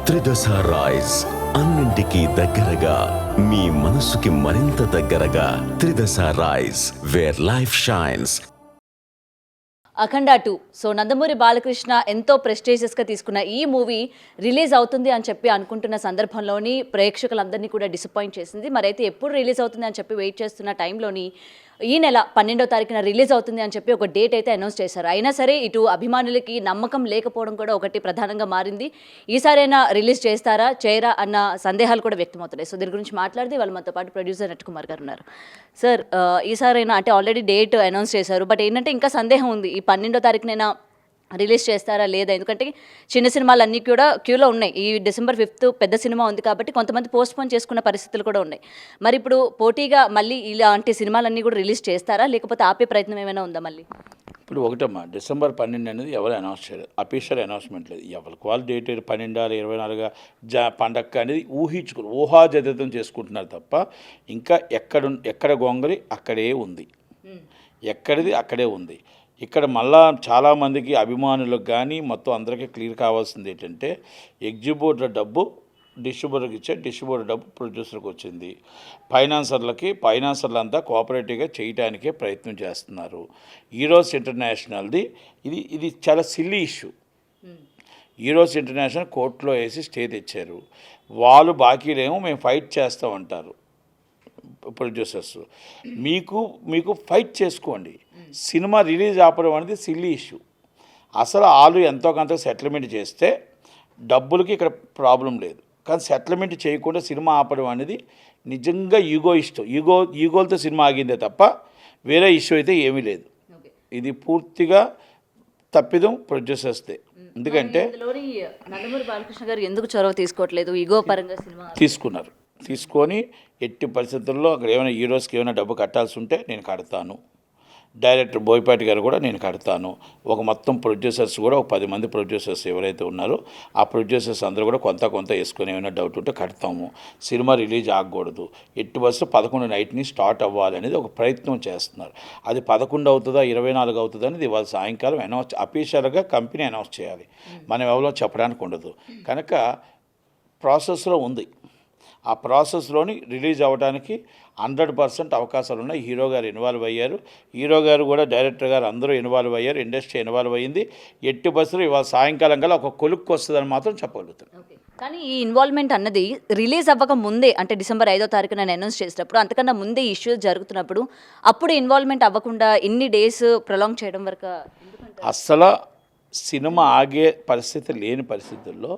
త్రిదశ rice అన్నింటికీ దగ్గరగా మీ మనసుకి మరింత దగ్గరగా Tridasha rice where life shines. Akhanda 2. So Nandamuri Balakrishna ఎంతో ప్రెస్టీజియస్గా తీసుకున్న ఈ మూవీ రిలీజ్ అవుతుంది అని చెప్పి అనుకుంటున్న సందర్భంలోని ప్రేక్షకులందరినీ కూడా డిసప్పాయింట్ చేసింది. మరైతే ఎప్పుడు రిలీజ్ అవుతుంది అని చెప్పి వెయిట్ చేస్తున్న టైంలోని ఈ నెల 12వ తారీఖున రిలీజ్ అవుతుంది అని చెప్పి ఒక డేట్ అయితే అనౌన్స్ చేశారు. అయినా సరే ఇటు అభిమానులకి నమ్మకం లేకపోవడం కూడా ఒకటి ప్రధానంగా మారింది. ఈసారైనా రిలీజ్ చేస్తారా చేయరా అన్న సందేహాలు కూడా వ్యక్తమవుతున్నాయి. సో దీని గురించి మాట్లాడితే వాళ్ళు మనతో పాటు ప్రొడ్యూసర్ నట్కుమార్ గారు ఉన్నారు. సార్, ఈసారైనా అంటే ఆల్రెడీ డేట్ అనౌన్స్ చేశారు, బట్ ఏంటంటే ఇంకా సందేహం ఉంది, ఈ 12వ తారీఖునైనా రిలీజ్ చేస్తారా లేదా? ఎందుకంటే చిన్న సినిమాలు అన్నీ కూడా క్యూలో ఉన్నాయి. ఈ December 5th పెద్ద సినిమా ఉంది కాబట్టి కొంతమంది పోస్ట్పోన్ చేసుకున్న పరిస్థితులు కూడా ఉన్నాయి. మరి ఇప్పుడు పోటీగా మళ్ళీ ఇలాంటి సినిమాలన్నీ కూడా రిలీజ్ చేస్తారా, లేకపోతే ఆపే ప్రయత్నం ఏమైనా ఉందా? మళ్ళీ ఇప్పుడు ఒకటమ్మా, December 12 అనేది ఎవరు అనౌన్స్ చేయలేదు, అఫీషియల్ అనౌన్స్మెంట్ లేదు. ఎవరి వాళ్ళు డేట్ 12 24 పండగ అనేది ఊహాజనితం చేసుకుంటున్నారు తప్ప ఇంకా ఎక్కడ గొంగలి అక్కడే ఉంది, ఎక్కడిది అక్కడే ఉంది. ఇక్కడ మళ్ళా చాలామందికి అభిమానులకు కానీ మొత్తం అందరికీ క్లియర్ కావాల్సింది ఏంటంటే, ఎగ్జిబ్యూటర్ డబ్బు డిస్ట్రిబ్యూటర్కి ఇచ్చే, డిస్ట్రిబ్యూటర్ డబ్బు ప్రొడ్యూసర్కి వచ్చింది. ఫైనాన్సర్లు అంతా కోఆపరేటివ్గా చేయడానికే ప్రయత్నం చేస్తున్నారు. ఈరోస్ ఇంటర్నేషనల్ది ఇది చాలా సిల్లీ ఇష్యూ. ఈరోస్ ఇంటర్నేషనల్ కోర్టులో వేసి స్టే తెచ్చారు. వాళ్ళు బాకీలేమో మేము ఫైట్ చేస్తామంటారు ప్రొడ్యూసర్స్. మీకు ఫైట్ చేసుకోండి. సినిమా రిలీజ్ ఆపడం అనేది సిల్లీ ఇష్యూ. అసలు వాళ్ళు ఎంతో కొంత సెటిల్మెంట్ చేస్తే డబ్బులకి ఇక్కడ ప్రాబ్లం లేదు, కానీ సెటిల్మెంట్ చేయకుండా సినిమా ఆపడం అనేది నిజంగా ఈగోలతో సినిమా ఆగిందే తప్ప వేరే ఇష్యూ అయితే ఏమీ లేదు. ఇది పూర్తిగా తప్పిదం ప్రొడ్యూసర్స్దే. ఎందుకంటే నందమూరి బాలకృష్ణ గారు ఎందుకు చొరవ తీసుకోవట్లేదు? ఈగో పరంగా సినిమా తీసుకొని ఎట్టి పరిస్థితుల్లో అక్కడ ఏమైనా హీరోస్కి ఏమైనా డబ్బు కట్టాల్సి ఉంటే నేను కడతాను, డైరెక్టర్ బోయపాటి గారు కూడా నేను కడతాను, ఒక మొత్తం ప్రొడ్యూసర్స్ కూడా ఒక 10 మంది ప్రొడ్యూసర్స్ ఎవరైతే ఉన్నారో ఆ ప్రొడ్యూసర్స్ అందరూ కూడా కొంత వేసుకొని ఏమైనా డౌట్ ఉంటే కడతాము. సినిమా రిలీజ్ ఆగకూడదు, ఎట్టి బస్సు 11 నైట్ని స్టార్ట్ అవ్వాలనేది ఒక ప్రయత్నం చేస్తున్నారు. అది 11 అవుతుందా 24 అవుతుందా అనేది ఇవాళ సాయంకాలం అనౌన్స్ అఫీషియల్గా కంపెనీ అనౌన్స్ చేయాలి. మనం ఎవరో చెప్పడానికి ఉండదు. కనుక ప్రాసెస్లో ఉంది. ఆ ప్రాసెస్లోని రిలీజ్ అవ్వడానికి 100% అవకాశాలు ఉన్నాయి. హీరో గారు ఇన్వాల్వ్ అయ్యారు, హీరో గారు కూడా డైరెక్టర్ గారు అందరూ ఇన్వాల్వ్ అయ్యారు, ఇండస్ట్రీ ఇన్వాల్వ్ అయ్యింది. ఎట్టి బస్సులు ఇవాళ సాయంకాలం కల్లా ఒక కొలుక్కు వస్తుందని మాత్రం చెప్పగలుగుతాను. కానీ ఈ ఇన్వాల్వ్మెంట్ అన్నది రిలీజ్ అవ్వక ముందే, అంటే December 5వ తారీఖున అనౌన్స్ చేసినప్పుడు, అంతకన్నా ముందే ఇష్యూస్ జరుగుతున్నప్పుడు అప్పుడు ఇన్వాల్వ్మెంట్ అవ్వకుండా ఇన్ని డేస్ ప్రొలాంగ్ చేయడం వరకు అస్సలు సినిమా ఆగే పరిస్థితి లేని పరిస్థితుల్లో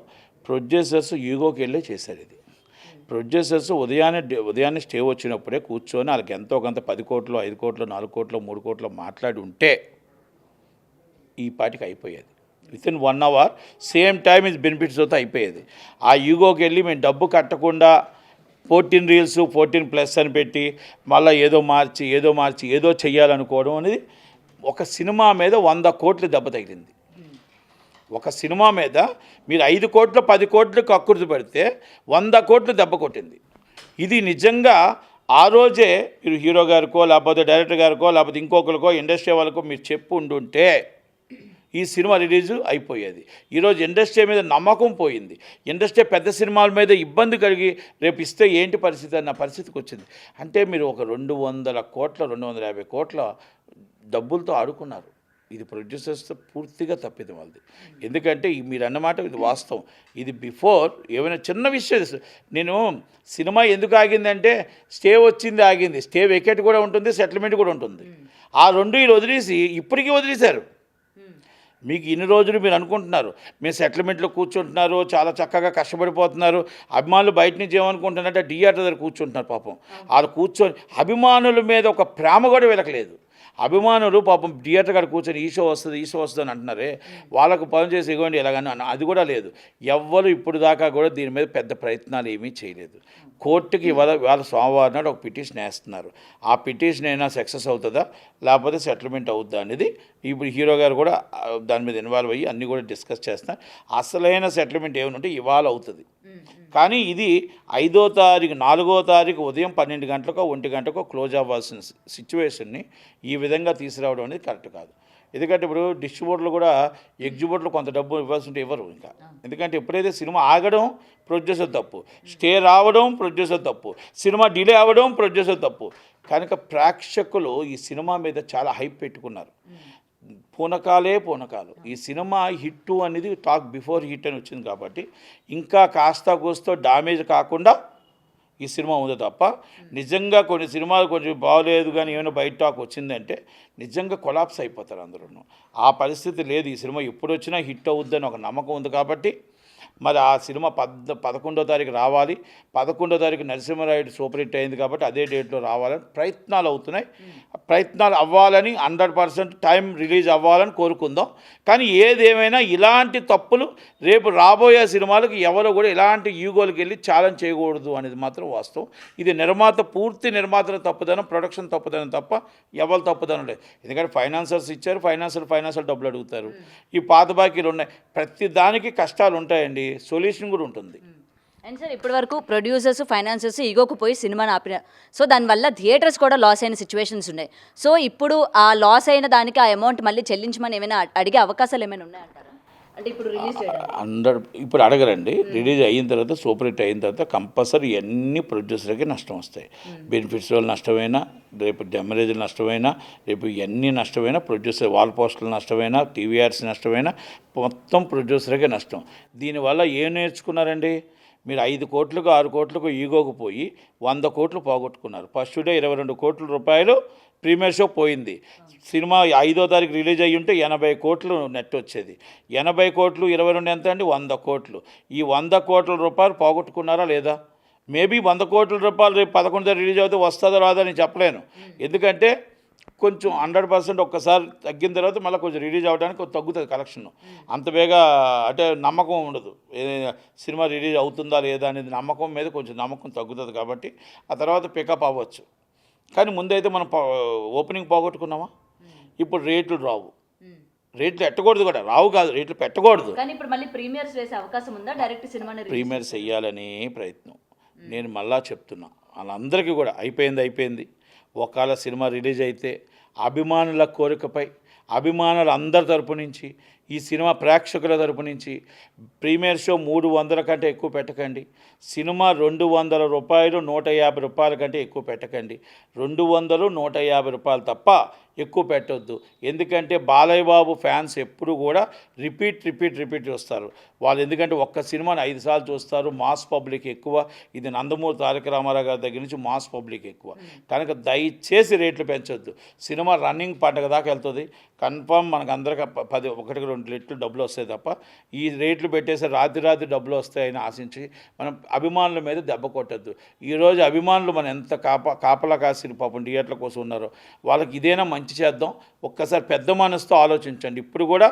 ప్రొడ్యూసర్స్ ఈగోకి వెళ్ళి చేశారు. ఇది ప్రొడ్యూసర్స్ ఉదయాన్నే స్టే వచ్చినప్పుడే కూర్చొని వాళ్ళకి ఎంతో కొంత 10 కోట్లు 5 కోట్లు 4 కోట్లు 3 కోట్లు మాట్లాడి ఉంటే ఈ పాటికి అయిపోయేది. Within 1 hour same time is benefits అవుతా అయిపోయేది. ఆ ఈగోకి వెళ్ళి మేము డబ్బు కట్టకుండా 14 రీల్స్ 14+ అని పెట్టి మళ్ళీ ఏదో మార్చి ఏదో చెయ్యాలనుకోవడం అనేది ఒక సినిమా మీద 100 కోట్లు దెబ్బ తగిలింది. ఒక సినిమా మీద మీరు 5 కోట్లు 10 కోట్లు కక్కుర్తి పెడితే 100 కోట్లు దెబ్బ కొట్టింది. ఇది నిజంగా ఆ రోజే మీరు హీరో గారికో లేకపోతే డైరెక్టర్ గారికో లేకపోతే ఇంకొకరికో ఇండస్ట్రీ వాళ్ళకో మీరు చెప్పు ఉండుంటే ఈ సినిమా రిలీజ్ అయిపోయేది. ఈరోజు ఇండస్ట్రీ మీద నమ్మకం పోయింది. ఇండస్ట్రీ పెద్ద సినిమాల మీద ఇబ్బంది కలిగి రేపు ఇస్తే ఏంటి పరిస్థితి అన్న పరిస్థితికి వచ్చింది. అంటే మీరు ఒక 200 కోట్ల 250 కోట్ల డబ్బులతో ఆడుకున్నారు. ఇది ప్రొడ్యూసర్స్తో పూర్తిగా తప్పిదం వాళ్ళది. ఎందుకంటే మీరు అన్నమాట ఇది వాస్తవం. ఇది బిఫోర్ ఏమైనా చిన్న విషయం, నేను సినిమా ఎందుకు ఆగిందంటే స్టే వచ్చింది ఆగింది, స్టే వెకేట్ కూడా ఉంటుంది, సెటిల్మెంట్ కూడా ఉంటుంది. ఆ రెండు వీళ్ళు వదిలేసి ఇప్పటికీ వదిలేశారు. మీకు ఇన్ని రోజులు మీరు అనుకుంటున్నారు మేము సెటిల్మెంట్లో కూర్చుంటున్నారు, చాలా చక్కగా కష్టపడిపోతున్నారు, అభిమానులు బయట నుంచి ఏమనుకుంటున్నారంటే థియేటర్ దగ్గర కూర్చుంటున్నారు. పాపం వాళ్ళు కూర్చొని అభిమానుల మీద ఒక ప్రేమ కూడా వెలకలేదు. అభిమానులు పాపం థియేటర్ కాడ కూర్చొని ఈ షో వస్తుంది అని అంటున్నారే, వాళ్ళకు పని చేసి ఇవ్వండి ఎలాగని అది కూడా లేదు. ఎవ్వరు ఇప్పుడు దాకా కూడా దీని మీద పెద్ద ప్రయత్నాలు ఏమీ చేయలేదు. కోర్టుకి ఇవాళ సోమవారం నాడు ఒక పిటిషన్ వేస్తున్నారు. ఆ పిటిషన్ అయినా సక్సెస్ అవుతుందా లేకపోతే సెటిల్మెంట్ అవుతుందా అనేది ఇప్పుడు హీరో గారు కూడా దాని మీద ఇన్వాల్వ్ అయ్యి అన్నీ కూడా డిస్కస్ చేస్తున్నారు. అసలైన సెటిల్మెంట్ ఏమంటే ఇవాళ అవుతుంది. కానీ ఇది 5వ తారీఖు 4వ తారీఖు ఉదయం 12 గంటలకో 1 గంటకో క్లోజ్ అవ్వాల్సిన సిచ్యువేషన్ని ఈ విధంగా తీసుకురావడం అనేది కరెక్ట్ కాదు. ఎందుకంటే ఇప్పుడు డిస్ట్రిబ్యూటర్లు కూడా ఎగ్జిబ్యూటర్లు కొంత డబ్బు ఇవ్వాల్సి ఉంటే ఇవ్వరు ఇంకా. ఎందుకంటే ఎప్పుడైతే సినిమా ఆగడం ప్రొడ్యూసర్ తప్పు, స్టే రావడం ప్రొడ్యూసర్ తప్పు, సినిమా డిలే అవ్వడం ప్రొడ్యూసర్ తప్పు. కనుక ప్రేక్షకులు ఈ సినిమా మీద చాలా హైప్ పెట్టుకున్నారు. పూనకాలు. ఈ సినిమా హిట్ అనేది టాక్ బిఫోర్ హిట్ అని వచ్చింది కాబట్టి ఇంకా కాస్త కూస్తో డామేజ్ కాకుండా ఈ సినిమా ఉంది తప్ప నిజంగా కొన్ని సినిమాలు కొంచెం బాగోలేదు కానీ ఏమైనా బయట టాక్ వచ్చిందంటే నిజంగా కొలాప్స్ అయిపోతారు అందరూ. ఆ పరిస్థితి లేదు. ఈ సినిమా ఎప్పుడు వచ్చినా హిట్ అవుద్దని ఒక నమ్మకం ఉంది కాబట్టి మరి ఆ సినిమా 11వ తారీఖు రావాలి. 11వ తారీఖు నరసింహారాయుడు సూపర్ హిట్ అయింది కాబట్టి అదే డేట్లో రావాలని ప్రయత్నాలు అవుతున్నాయి. ప్రయత్నాలు అవ్వాలని 100% టైం రిలీజ్ అవ్వాలని కోరుకుందాం. కానీ ఏదేమైనా ఇలాంటి తప్పులు రేపు రాబోయే సినిమాలకు ఎవరు కూడా ఇలాంటి ఈగోలకు వెళ్ళి ఛాలెంజ్ చేయకూడదు అనేది మాత్రం వాస్తవం. ఇది పూర్తి నిర్మాతల తప్పుదనం, ప్రొడక్షన్ తప్పుదనం తప్ప ఎవరు తప్పుదనం లేదు. ఎందుకంటే ఫైనాన్సర్స్ ఇచ్చారు, ఫైనాన్షియల్ డబ్బులు అడుగుతారు. ఈ పాత బాకీలు ఉన్నాయి. ప్రతి దానికి కష్టాలు ఉంటాయండి, సొల్యూషన్ కూడా ఉంటుంది. అండ్ సార్ ఇప్పటి వరకు ప్రొడ్యూసర్స్, ఫైనాన్సర్స్ ఈగోకు పోయి సినిమాని ఆపిన, సో దానివల్ల థియేటర్స్ కూడా లాస్ అయిన సిచ్యువేషన్స్ ఉన్నాయి. సో ఇప్పుడు ఆ లాస్ అయిన దానికి ఆ అమౌంట్ మళ్ళీ చెల్లించమని ఏమైనా అడిగే అవకాశాలు ఏమైనా ఉన్నాయంటారా? అంటే ఇప్పుడు రిలీజ్ చేయడం ఇప్పుడు అడగరండి. రిలీజ్ అయిన తర్వాత సూపర్ హిట్ అయిన తర్వాత కంపల్సరీ అన్ని ప్రొడ్యూసర్కి నష్టం వస్తాయి. బెనిఫిట్స్ వాళ్ళు నష్టమైనా, రేపు డెమరేజ్లు నష్టమైనా, రేపు ఎన్ని నష్టమైనా ప్రొడ్యూసర్, వాల్ పోస్టులు నష్టమైనా, టీవీఆర్స్ నష్టమైనా మొత్తం ప్రొడ్యూసర్కే నష్టం. దీనివల్ల ఏం నేర్చుకున్నారండి? మీరు 5 కోట్లకు 6 కోట్లకు ఈగోకు పోయి 100 కోట్లు పోగొట్టుకున్నారు. ఫస్ట్ డే 22 కోట్ల రూపాయలు ప్రీమియర్ షో పోయింది. సినిమా 5వ తారీఖు రిలీజ్ అయ్యి ఉంటే 80 కోట్లు నెట్ వచ్చేది. 80 కోట్లు 22 ఎంత అండి? 100 కోట్లు. ఈ 100 కోట్ల రూపాయలు పోగొట్టుకున్నారా లేదా? మేబీ 100 కోట్ల రూపాయలు రేపు 11వ తారీఖు రిలీజ్ అవుతే వస్తుందో రాదో అని చెప్పలేను. ఎందుకంటే కొంచెం 100% ఒక్కసారి తగ్గిన తర్వాత మళ్ళీ కొంచెం రిలీజ్ అవ్వడానికి కొంచెం తగ్గుతుంది కలెక్షన్. అంత బేగా అంటే నమ్మకం ఉండదు, సినిమా రిలీజ్ అవుతుందా లేదా అనేది నమ్మకం మీద కొంచెం నమ్మకం తగ్గుతుంది కాబట్టి ఆ తర్వాత పికప్ అవ్వచ్చు. కానీ ముందైతే మనం ఓపెనింగ్ పోగొట్టుకున్నామా? ఇప్పుడు రేట్లు రావు, రేట్లు ఎట్టకూడదు కూడా, రావు కాదు, రేట్లు పెట్టకూడదు. కానీ ఇప్పుడు మళ్ళీ ప్రీమియర్స్ వేసే అవకాశం ఉందా? డైరెక్ట్ సినిమాని ప్రీమియర్స్ వేయాలనే ప్రయత్నం నేను మళ్ళా చెప్తున్నా. వాళ్ళందరికీ కూడా అయిపోయింది. ఒకవేళ సినిమా రిలీజ్ అయితే అభిమానుల కోరికపై, అభిమానుల అందరి తరపు నుంచి, ఈ సినిమా ప్రేక్షకుల తరపు నుంచి ప్రీమియర్ షో 300 కంటే ఎక్కువ పెట్టకండి. సినిమా 200 రూపాయలు, 150 రూపాయల కంటే ఎక్కువ పెట్టకండి. 200, 150 రూపాయలు తప్ప ఎక్కువ పెట్టొద్దు. ఎందుకంటే బాలయ్య బాబు ఫ్యాన్స్ ఎప్పుడు కూడా రిపీట్ చూస్తారు వాళ్ళు. ఎందుకంటే ఒక్క సినిమాని 5 సార్లు చూస్తారు. మాస్ పబ్లిక్ ఎక్కువ. ఇది నందమూరి తారక రామారావు గారి దగ్గర నుంచి మాస్ పబ్లిక్ ఎక్కువ. కనుక దయచేసి రేట్లు పెంచొద్దు. సినిమా రన్నింగ్ పండగ దాకా వెళ్తుంది. కన్ఫర్మ్ మనకు అందరికి 1-2 రెట్లు డబ్బులు వస్తాయి తప్ప ఈ రేట్లు పెట్టేసి రాత్రి డబ్బులు వస్తాయని ఆశించి మనం అభిమానుల మీద దెబ్బ కొట్టద్దు. ఈరోజు అభిమానులు మనం ఎంత కాపలా కాసిన పాపం థియేటర్ల కోసం ఉన్నారో వాళ్ళకి ఇదేనా మంచి చేద్దాం. ఒక్కసారి పెద్ద మనసుతో ఆలోచించండి. ఇప్పుడు కూడా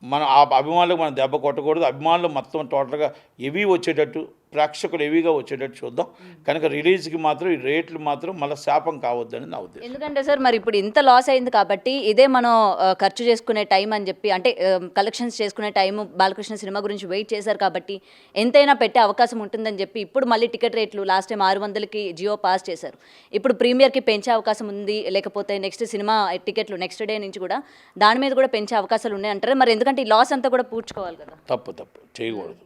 మనం ఆ అభిమానులకు మనం దెబ్బ కొట్టకూడదు. అభిమానులు మొత్తం టోటల్గా హెవీ వచ్చేటట్టు, ప్రేక్షకులు హెవీగా వచ్చేటట్టు చూద్దాం. కనుక రిలీజ్కి మాత్రం ఈ రేట్లు మాత్రం మళ్ళీ శాపం కావద్దని నా ఉద్దేశం. ఎందుకంటే సార్ మరి ఇప్పుడు ఇంత లాస్ అయింది కాబట్టి ఇదే మనం ఖర్చు చేసుకునే టైం అని చెప్పి, అంటే కలెక్షన్స్ చేసుకునే టైం బాలకృష్ణ సినిమా గురించి వెయిట్ చేశారు కాబట్టి ఎంతైనా పెట్టే అవకాశం ఉంటుందని చెప్పి ఇప్పుడు మళ్ళీ టికెట్ రేట్లు లాస్ట్ టైం 600కి జియో పాస్ చేశారు. ఇప్పుడు ప్రీమియర్కి పెంచే అవకాశం ఉంది, లేకపోతే నెక్స్ట్ సినిమా టికెట్లు నెక్స్ట్ డే నుంచి కూడా దాని మీద కూడా పెంచే అవకాశాలు ఉన్నాయంటారు. మరి ఎందుకంటే ఈ లాస్ అంతా కూడా పూడ్చుకోవాలి కదా. తప్పు చేయకూడదు,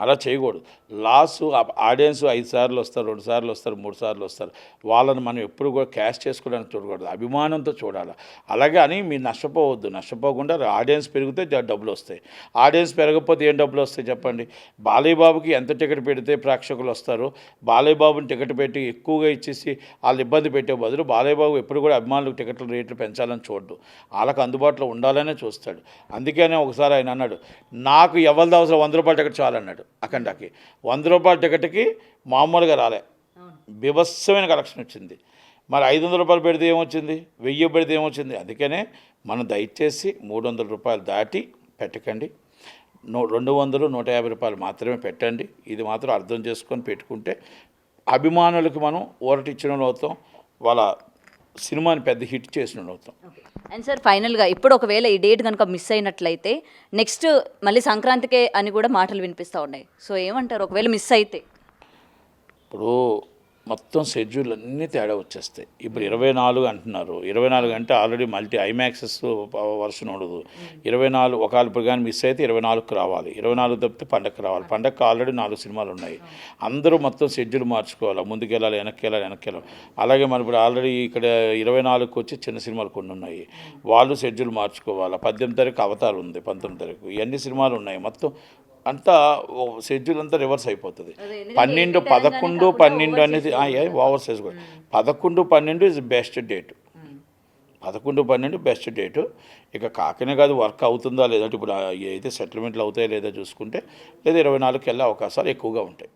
అలా చేయకూడదు. లాసు ఆడియన్స్ 5 సార్లు వస్తారు, 2 సార్లు వస్తారు, 3 సార్లు వస్తారు. వాళ్ళని మనం ఎప్పుడు కూడా క్యాష్ చేసుకోవడానికి చూడకూడదు, అభిమానంతో చూడాలి. అలాగే అని మీరు నష్టపోవద్దు. నష్టపోకుండా ఆడియన్స్ పెరిగితే డబ్బులు వస్తాయి. ఆడియన్స్ పెరగకపోతే ఏం డబ్బులు వస్తాయి చెప్పండి? బాలయ్య బాబుకి ఎంత టికెట్ పెడితే ప్రేక్షకులు వస్తారు? బాలయ్య బాబుని టికెట్ పెట్టి ఎక్కువగా ఇచ్చేసి వాళ్ళు ఇబ్బంది పెట్టే బదులు బాలయ్య బాబు ఎప్పుడు కూడా అభిమానులకు టికెట్ల రేట్లు పెంచాలని చూడడు. వాళ్ళకి అందుబాటులో ఉండాలనే చూస్తాడు. అందుకనే ఒకసారి ఆయన అన్నాడు, నాకు ఎవరిది అవసరం 100 రూపాయల టికెట్ చాలన్నాడు. అఖండాకి 100 రూపాయల టికెట్కి మామూలుగా రాలే, బీభత్సమైన కలెక్షన్ వచ్చింది. మరి 500 రూపాయలు పెడితే ఏమొచ్చింది, 1000 పెడితే ఏమొచ్చింది? అందుకనే మనం దయచేసి 300 రూపాయలు దాటి పెట్టకండి. 200, 150 రూపాయలు మాత్రమే పెట్టండి. ఇది మాత్రం అర్థం చేసుకొని పెట్టుకుంటే అభిమానులకి మనం ఊరటిచ్చిన అవుతాం, వాళ్ళ సినిమాని పెద్ద హిట్ చేసిన అవుతాం. అండ్ సార్ ఫైనల్గా ఇప్పుడు ఒకవేళ ఈ డేట్ కనుక మిస్ అయినట్లయితే నెక్స్ట్ మళ్ళీ సంక్రాంతికే అని కూడా మాటలు వినిపిస్తూ ఉన్నాయి. సో ఏమంటారు ఒకవేళ మిస్ అయితే? ఇప్పుడు మొత్తం షెడ్యూల్ అన్నీ తేడా వచ్చేస్తాయి. ఇప్పుడు 24 అంటున్నారు, 24 అంటే ఆల్రెడీ మల్టీ ఐమాక్సెస్ వర్షన్ ఉండదు. 24 ఒకవేళ ఇప్పుడు కానీ మిస్ అయితే 24కి రావాలి, 24 తప్పితే పండగకి రావాలి. పండగకి ఆల్రెడీ 4 సినిమాలు ఉన్నాయి. అందరూ మొత్తం షెడ్యూల్ మార్చుకోవాలి, ముందుకెళ్ళాలి, వెనక్కి వెళ్ళాలి. అలాగే మన ఇప్పుడు ఆల్రెడీ ఇక్కడ 24కి వచ్చి చిన్న సినిమాలు కొన్ని ఉన్నాయి, వాళ్ళు షెడ్యూల్ మార్చుకోవాలి. 18 తారీఖు అవతార్ ఉంది, 19 తారీఖు, ఇవన్నీ సినిమాలు ఉన్నాయి. మొత్తం అంతా షెడ్యూల్ అంతా రివర్స్ అయిపోతుంది. 12, 11, 12 అనేది ఓవర్ సైజ్ కూడా. 11, 12 is best date. 11, 12 best date. ఇక కాకనే కాదు, వర్క్ అవుతుందా లేదంటే ఇప్పుడు అయితే సెటిల్మెంట్లు అవుతాయా లేదా చూసుకుంటే, లేదా 24కి వెళ్ళే అవకాశాలు ఎక్కువగా ఉంటాయి.